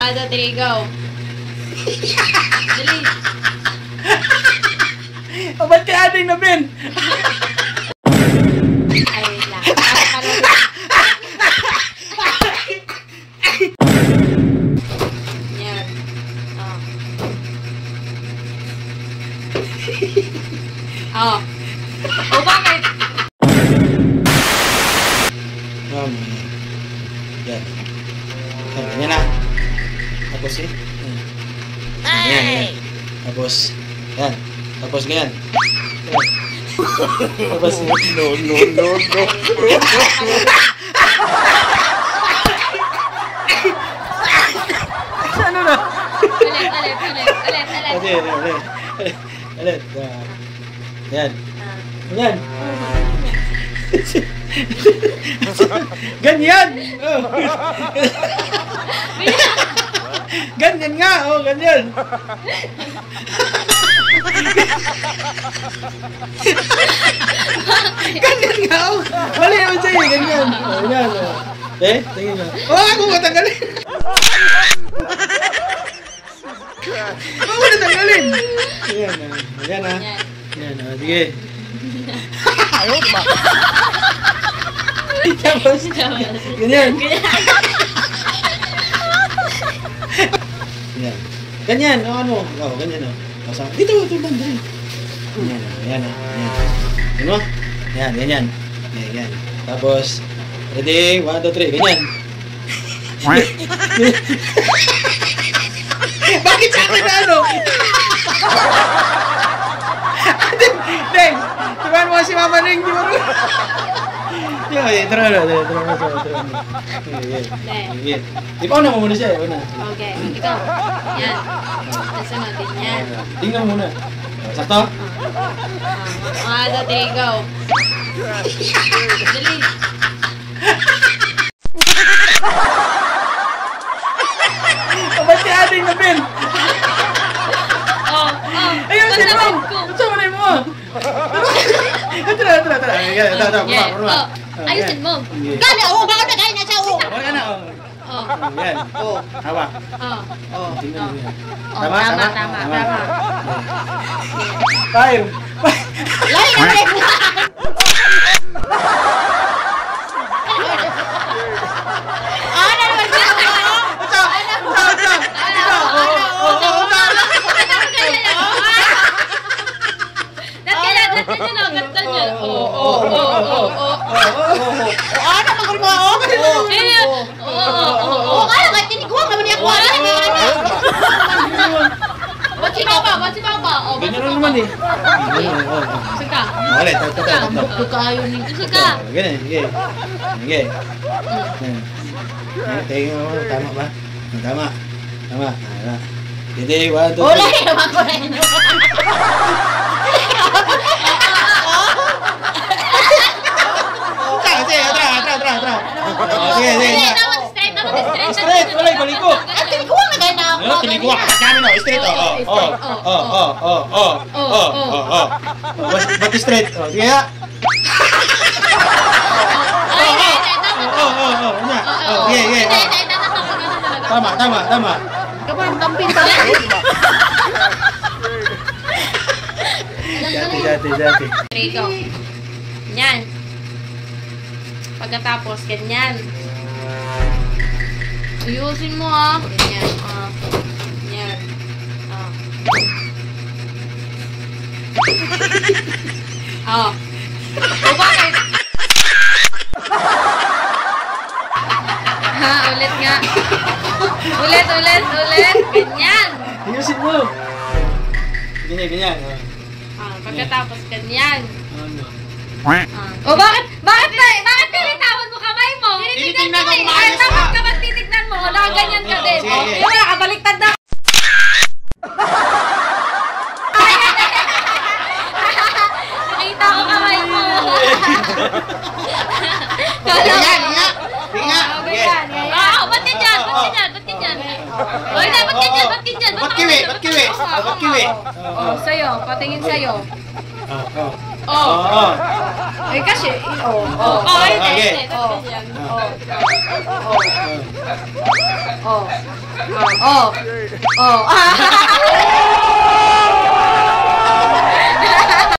1, 2, 3, go. Dali. O, ba't ka ating na, Ben? Ay, wait lang. Yan. Oh. O, bakit? Yan. Ganyan na. Tapos eh. Ganyan, ganyan. Tapos, yan. Tapos ganyan. Tapos, no. Ano na? Ulit. Yan. Yan. Ganyan! Oh. Ganyan nga! Oh, ganyan! Ganyan nga! Oh. Mali naman sa'yo! Ganyan! Oh, yan! Oh. Tingin mo. Oh, ako matanggalin! Ako matanggalin! Yan, yan ha. Yan, sige. Ayaw, diba? Tapos, ganyan. Ganyan. Ganyan, o ano? O, ganyan o. Dito, banda. Ganyan, yan o. Yan o. Yan, ganyan. Ganyan. Tapos, ready? 1, 2, 3. Ganyan. Bakit sa akin na ano? Deng! Tumahan mo si Mama Ring, di mo rin. Tara. Ipauna mo muna siya. Okay, ikaw. Yan. Nasunod din yan. Tingnan mo muna. Sakto? 1, 2, 3, go. Dali. Ba't ka ating na, Ben? Ayun, si Mom! Saan mo na mo? Tara. Ayusin mo. Gani, bakit na kain na siya? Wala ka na, Yan. Hawak. Tingnan mo yan. Tama. Fire. Lain na rin. Ano naman siya? Ba't si Papa? Ganyan lang naman eh. Saka. Ulit. Saka. Ganyan, sige. Tingnan mo, tama ba? Tama. Hindi, 1, 2, 3. Wala naman ko rin. Tara. Sige. Straight, wala ibalik ko. Tinikuha na kayo na ako. Tinikuha ka namin o, straight o. Ba't straight? Sige nga. Sige. Tama. Kapag tampin pa. Dati. Rico. Yan. Pagkatapos, ganyan. Ayusin mo ganyan. Ganyan. O bakit? Ulit nga. Ulit. Ganyan. Ayusin mo. Ganyan. Pagkatapos, ganyan. Ano? Bakit pilitawan mo kamay mo? Tinitignan ko kung Ay, maayos ka. dapat ka magtitignan mo. Nakaganyan ka din. Sige. Yung nakabaliktad na. Nakita ko kamay mo. Ganyan. Ba't yan dyan? Ba't yan dyan? Ba't kiwi? Sa'yo, patingin sa'yo. Oo. Eh, kasi, Okay. Oh.